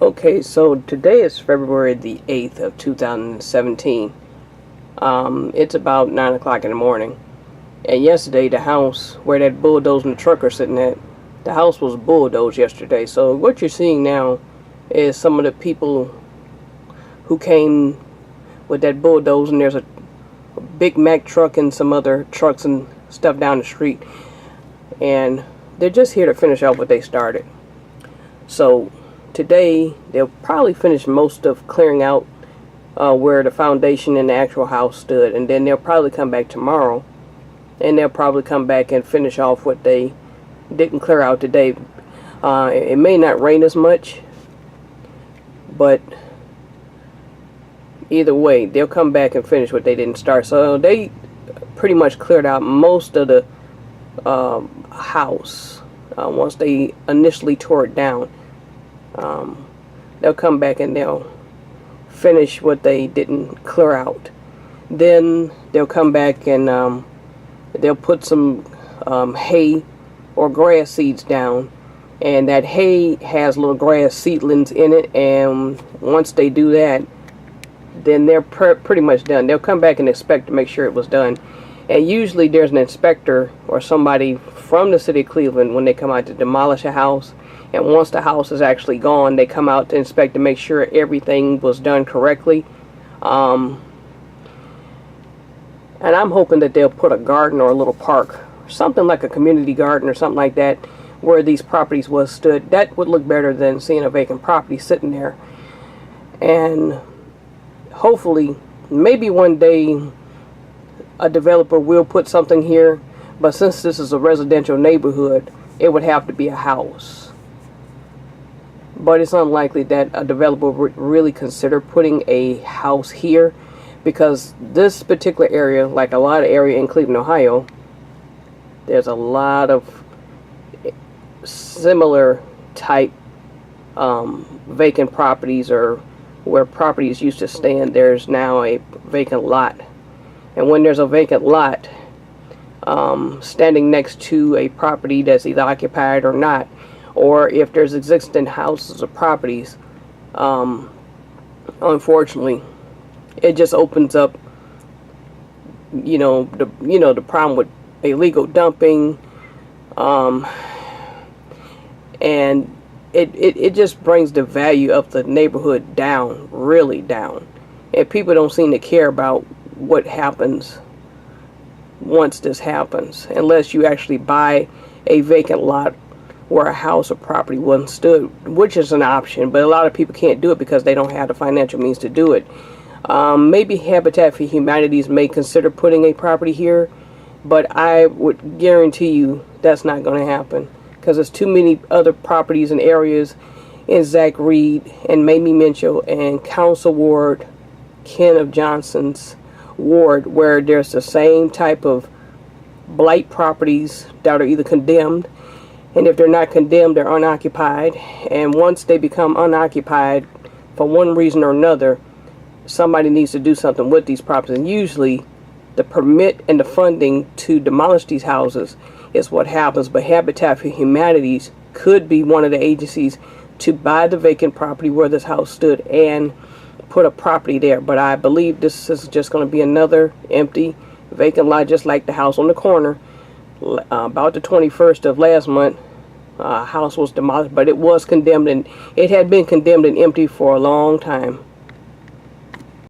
Okay, so today is February the 8th of 2017. It's about 9 o'clock in the morning. And yesterday, the house where that bulldozer and the truck are sitting at, the house was bulldozed yesterday. So what you're seeing now is some of the people who came with that bulldozer, and there's a Big Mac truck and some other trucks and stuff down the street. And they're just here to finish off what they started. So today, they'll probably finish most of clearing out where the foundation and the actual house stood. And then they'll probably come back tomorrow. And they'll probably come back and finish off what they didn't clear out today. It may not rain as much. But either way, they'll come back and finish what they didn't start. So they pretty much cleared out most of the house once they initially tore it down. They'll come back and they'll finish what they didn't clear out. Then they'll come back and they'll put some hay or grass seeds down, and that hay has little grass seedlings in it, and once they do that, then they're pretty much done. They'll come back and inspect to make sure it was done. And usually there's an inspector or somebody from the city of Cleveland when they come out to demolish a house. And once the house is actually gone, they come out to inspect to make sure everything was done correctly. And I'm hoping that they'll put a garden or a little park, something like a community garden or something like that, where these properties was stood. That would look better than seeing a vacant property sitting there. And hopefully, maybe one day, a developer will put something here. But since this is a residential neighborhood, it would have to be a house. But it's unlikely that a developer would really consider putting a house here, because this particular area, like a lot of area in Cleveland, Ohio, there's a lot of similar type vacant properties, or where properties used to stand, there's now a vacant lot. And when there's a vacant lot standing next to a property that's either occupied or not, or if there's existing houses or properties, unfortunately, it just opens up, the problem with illegal dumping, and it just brings the value of the neighborhood down, really down. And people don't seem to care about what happens once this happens, unless you actually buy a vacant lot where a house or property once stood, which is an option, but a lot of people can't do it because they don't have the financial means to do it. Maybe Habitat for Humanity may consider putting a property here, but I would guarantee you that's not going to happen, because there's too many other properties and areas in Zach Reed and Mamie Minchell and Council Ward Kenneth Johnson's ward where there's the same type of blight properties that are either condemned, and if they're not condemned, they're unoccupied. And once they become unoccupied for one reason or another, somebody needs to do something with these properties. And usually the permit and the funding to demolish these houses is what happens. But Habitat for Humanity could be one of the agencies to buy the vacant property where this house stood and put a property there. But I believe this is just going to be another empty vacant lot, just like the house on the corner. About the 21st of last month, house was demolished, but it was condemned, and it had been condemned and empty for a long time.